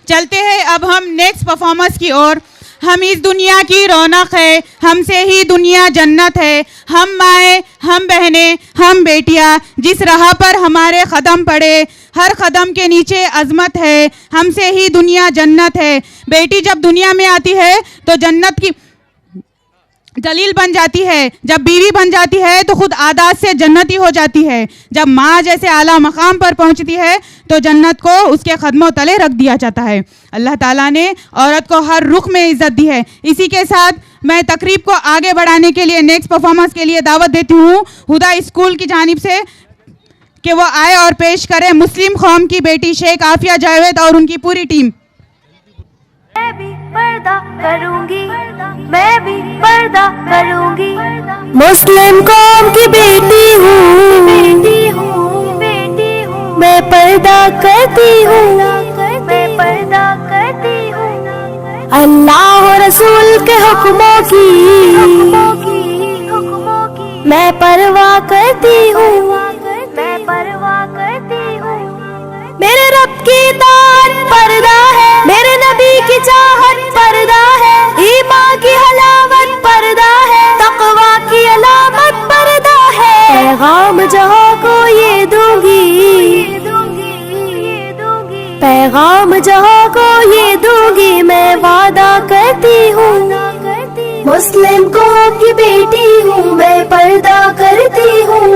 چلتے ہیں اب ہم نیکسٹ پرفارمنس کی اور. ہم اس دنیا کی رونق ہے, ہم سے ہی دنیا جنت ہے, ہم مائیں, ہم بہنیں, ہم بیٹیاں, جس راہ پر ہمارے قدم پڑے ہر قدم کے نیچے عظمت ہے, ہم سے ہی دنیا جنت ہے. بیٹی جب دنیا میں آتی ہے تو جنت کی دلیل بن جاتی ہے, جب بیوی بن جاتی ہے تو خود عادات سے جنتی ہو جاتی ہے, جب ماں جیسے اعلیٰ مقام پر پہنچتی ہے تو جنت کو اس کے قدموں تلے رکھ دیا جاتا ہے. اللہ تعالیٰ نے عورت کو ہر رخ میں عزت دی ہے. اسی کے ساتھ میں تقریب کو آگے بڑھانے کے لیے نیکسٹ پرفارمنس کے لیے دعوت دیتی ہوں ہدا اسکول کی جانب سے کہ وہ آئے اور پیش کریں مسلم قوم کی بیٹی شیخ عافیہ جاوید اور ان کی پوری ٹیم. میں بھی پردہ کروں گی, میں بھی پردہ کروں گی, مسلم قوم کی بیٹی ہوں, بیٹی ہوں, بیٹی ہوں, میں پردہ کرتی ہوں, میں پردہ کرتی ہوں, اللہ و رسول کے حکموں کی میں پرواہ کرتی ہوں, میں پرواہ کرتی ہوں. میرے رب کی اطاعت پردہ ہے, میرے نبی کی چاہت پردہ ہے, ایمان کی حلاوت پردہ ہے, تقوی کی علامت پردہ ہے. پیغام جہاں کو یہ دوں گی, پیغام جہاں کو یہ دوں گی, میں وعدہ کرتی ہوں. مسلم قوم کی بیٹی ہوں, میں پردہ کرتی ہوں,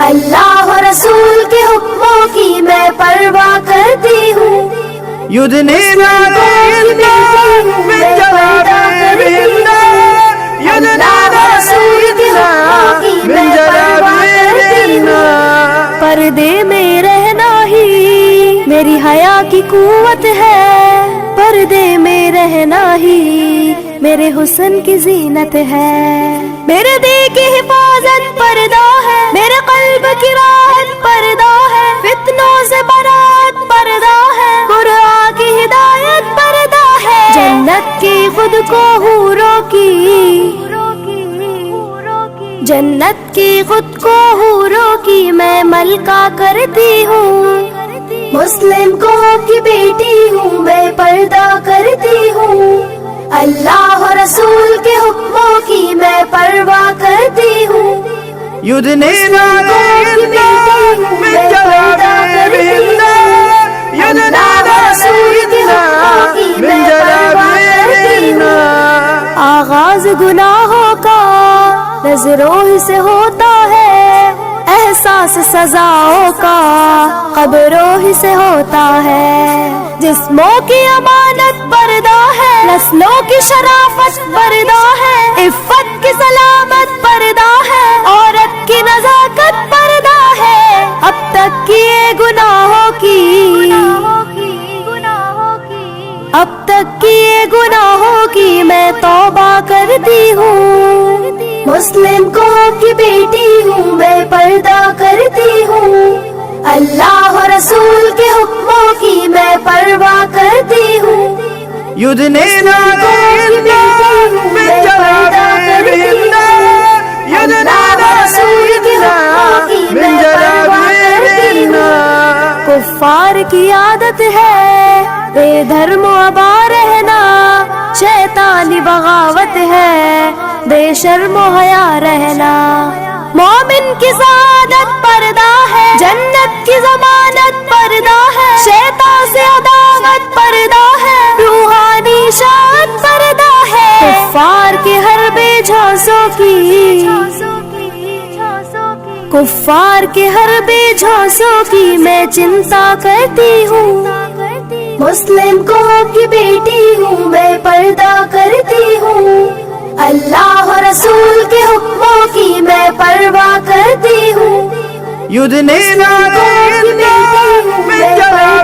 اللہ و رسول کے حکموں کی میں پرواہ کرتی ہوں. یدنینا علیہن من جلابیبہن, اللہ و رسول کے حکموں کی میں پرواہ کرتی ہوں. پردے میں رہنا ہی میری حیا کی قوت ہے, پردے میں رہنا ہی میرے حسن کی زینت ہے. میرے دل کی حفاظت پردہ ہے, میرے قلب کی راحت پردہ ہے, فتنوں سے برات پردہ ہے, قرآن کی ہدایت پردہ ہے. جنت کی خود کو حوروں کی, جنت کی خود کو حوروں کی میں ملکہ کرتی ہوں. مسلم قوم کی بیٹی ہوں, میں پردہ کرتی ہوں, اللہ و رسول کے حکموں کی میں پرواہ کرتی ہوں. یدنینا علیہن من جلابیبہن, اللہ و رسول کے حکموں کی میں پرواہ کرتی ہوں. آغاز گناہوں کا نظروں ہی سے ہوتا ہے, احساس سزاؤں کا قبروں ہی سے ہوتا ہے. جسموں کی امانت پردہ ہے, نسلوں کی شرافت پردہ ہے, عفت کی سلامت پردہ ہے, عورت کی نزاکت پردہ ہے. اب تک کیے گناہوں کی, اب تک کیے گناہوں کی میں توبہ کرتی ہوں. مسلم قوم کی بیٹی ہوں, میں پردہ کرتی ہوں, اللہ و رسول کے حکموں کی میں پرواہ کرتی ہوں. یدنینا علیہن من جلابیبہن, یدنینا علیہن من جلابیبہن. کفار کی عادت ہے بے دھرم و ابا رہنا, شیطانی بغاوت ہے بے شرم و حیا رہنا. مومن کی سعادت پردہ ہے, جنت کی ضمانت پردہ ہے, شیطان سے عداوت پردہ ہے, روحانی شاعت پردہ ہے. کفار کے ہر بے جھانسوں کی, کفار کے ہر بے جھانسوں کی میں چنتا کرتی ہوں. مسلم قوم کی بیٹی ہوں, میں پردہ کرتی ہوں, اللہ و رسول کے حکموں کی میں پرواہ کرتی ہوں. یدنینا علیہن من جلابیبہن,